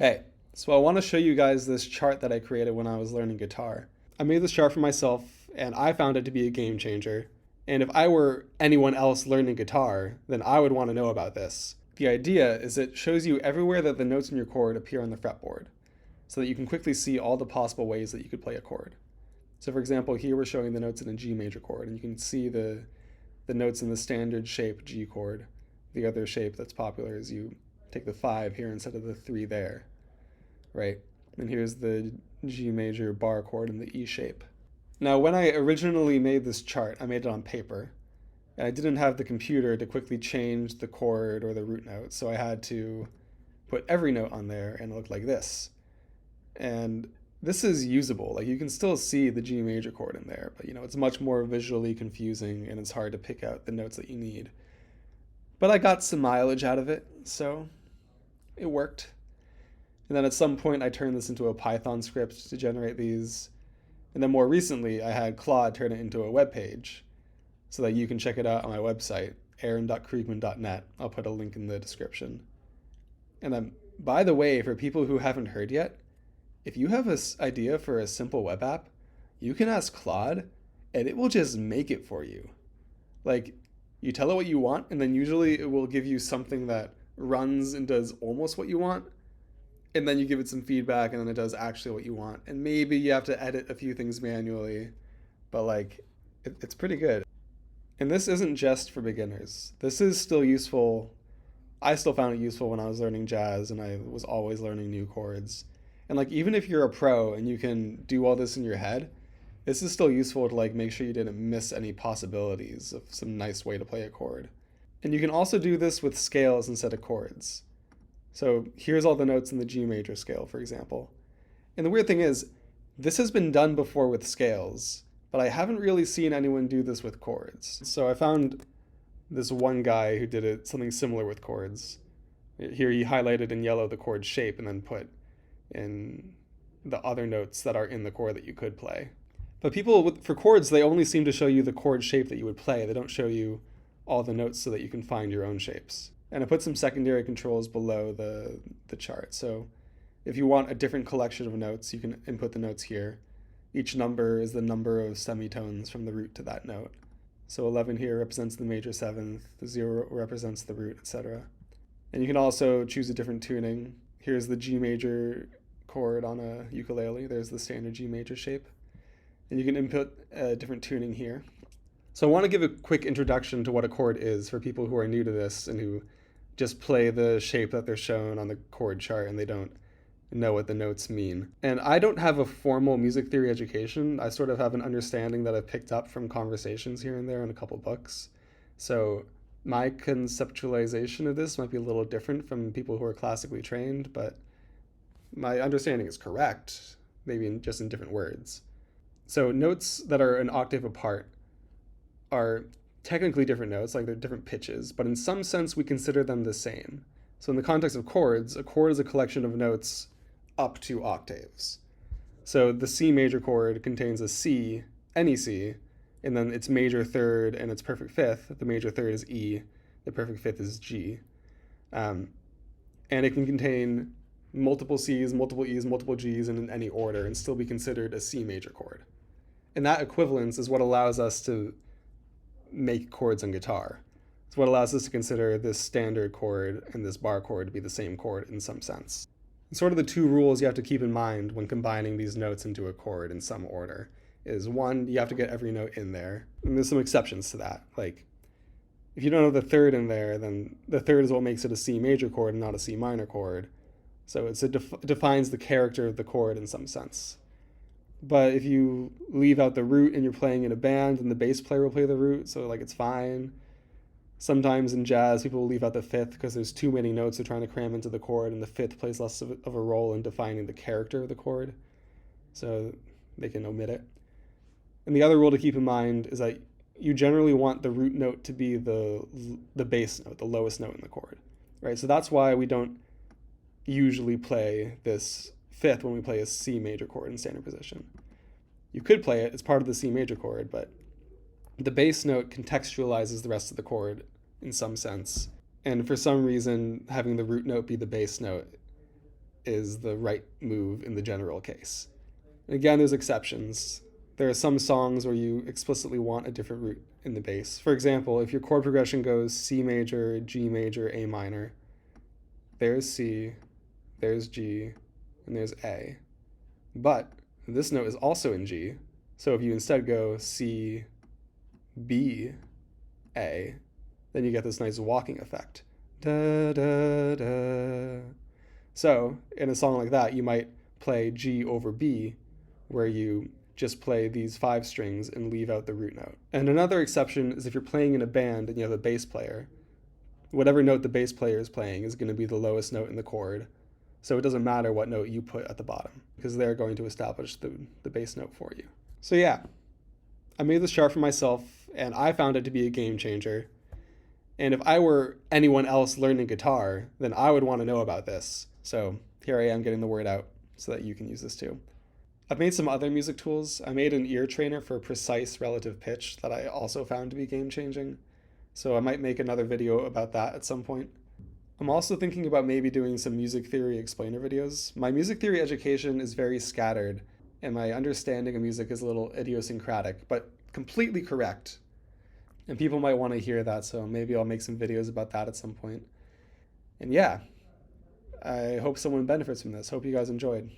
Hey, so I want to show you guys this chart that I created when I was learning guitar. I made this chart for myself and I found it to be a game changer. And if I were anyone else learning guitar, then I would want to know about this. The idea is it shows you everywhere that the notes in your chord appear on the fretboard so that you can quickly see all the possible ways that you could play a chord. So for example, here we're showing the notes in a G major chord and you can see the notes in the standard shape G chord. The other shape that's popular is you take the 5 here instead of the 3 there, right? And here's the G major bar chord in the E shape. Now, when I originally made this chart, I made it on paper, and I didn't have the computer to quickly change the chord or the root note, so I had to put every note on there and it looked like this. And this is usable. Like, you can still see the G major chord in there, but it's much more visually confusing and it's hard to pick out the notes that you need. But I got some mileage out of it, so it worked. And then at some point I turned this into a Python script to generate these. And then more recently I had Claude turn it into a web page so that you can check it out on my website, aaron.kriegman.net. I'll put a link in the description. And then, by the way, for people who haven't heard yet, if you have an idea for a simple web app, you can ask Claude and it will just make it for you. Like, you tell it what you want, and then usually it will give you something that runs and does almost what you want. And then you give it some feedback, and then it does actually what you want. And maybe you have to edit a few things manually, but it's pretty good. And this isn't just for beginners. This is still useful. I still found it useful when I was learning jazz, and I was always learning new chords. And even if you're a pro and you can do all this in your head, this is still useful to make sure you didn't miss any possibilities of some nice way to play a chord. And you can also do this with scales instead of chords. So here's all the notes in the G major scale, for example. And the weird thing is, this has been done before with scales, but I haven't really seen anyone do this with chords. So I found this one guy who did something similar with chords. Here he highlighted in yellow the chord shape and then put in the other notes that are in the chord that you could play. But for chords, they only seem to show you the chord shape that you would play. They don't show you all the notes so that you can find your own shapes. And I put some secondary controls below the chart. So if you want a different collection of notes, you can input the notes here. Each number is the number of semitones from the root to that note. So 11 here represents the major seventh, the 0 represents the root, etc. And you can also choose a different tuning. Here's the G major chord on a ukulele. There's the standard G major shape. And you can input a different tuning here. So I want to give a quick introduction to what a chord is for people who are new to this and who just play the shape that they're shown on the chord chart and they don't know what the notes mean. And I don't have a formal music theory education. I sort of have an understanding that I've picked up from conversations here and there in a couple books. So my conceptualization of this might be a little different from people who are classically trained, but my understanding is correct, maybe just in different words. So notes that are an octave apart are technically different notes, they're different pitches, but in some sense we consider them the same. So in the context of chords, a chord is a collection of notes up 2 octaves. So the C major chord contains a C, any C, and then its major third and its perfect fifth. The major third is E, the perfect fifth is G. And it can contain multiple C's, multiple E's, multiple G's, and in any order, and still be considered a C major chord. And that equivalence is what allows us to make chords on guitar. It's what allows us to consider this standard chord and this bar chord to be the same chord in some sense. And sort of the 2 rules you have to keep in mind when combining these notes into a chord in some order is, 1, you have to get every note in there. And there's some exceptions to that. If you don't have the third in there, then the third is what makes it a C major chord and not a C minor chord. So it defines the character of the chord in some sense. But if you leave out the root and you're playing in a band, then the bass player will play the root, so it's fine. Sometimes in jazz, people will leave out the fifth because there's too many notes they're trying to cram into the chord, and the fifth plays less of a role in defining the character of the chord, so they can omit it. And the other rule to keep in mind is that you generally want the root note to be the bass note, the lowest note in the chord, right? So that's why we don't usually play this fifth when we play a C major chord in standard position. You could play it, it's part of the C major chord, but the bass note contextualizes the rest of the chord in some sense. And for some reason, having the root note be the bass note is the right move in the general case. Again, there's exceptions. There are some songs where you explicitly want a different root in the bass. For example, if your chord progression goes C major, G major, A minor, there's C, there's G, and there's A. But this note is also in G, so if you instead go C, B, A, then you get this nice walking effect. Da, da, da. So in a song like that, you might play G over B, where you just play these 5 strings and leave out the root note. And another exception is if you're playing in a band and you have a bass player, whatever note the bass player is playing is going to be the lowest note in the chord. So it doesn't matter what note you put at the bottom, because they're going to establish the bass note for you. So yeah, I made this chart for myself, and I found it to be a game changer. And if I were anyone else learning guitar, then I would want to know about this. So here I am getting the word out so that you can use this too. I've made some other music tools. I made an ear trainer for precise relative pitch that I also found to be game changing. So I might make another video about that at some point. I'm also thinking about maybe doing some music theory explainer videos. My music theory education is very scattered, and my understanding of music is a little idiosyncratic, but completely correct. And people might want to hear that, so maybe I'll make some videos about that at some point. And yeah, I hope someone benefits from this. Hope you guys enjoyed.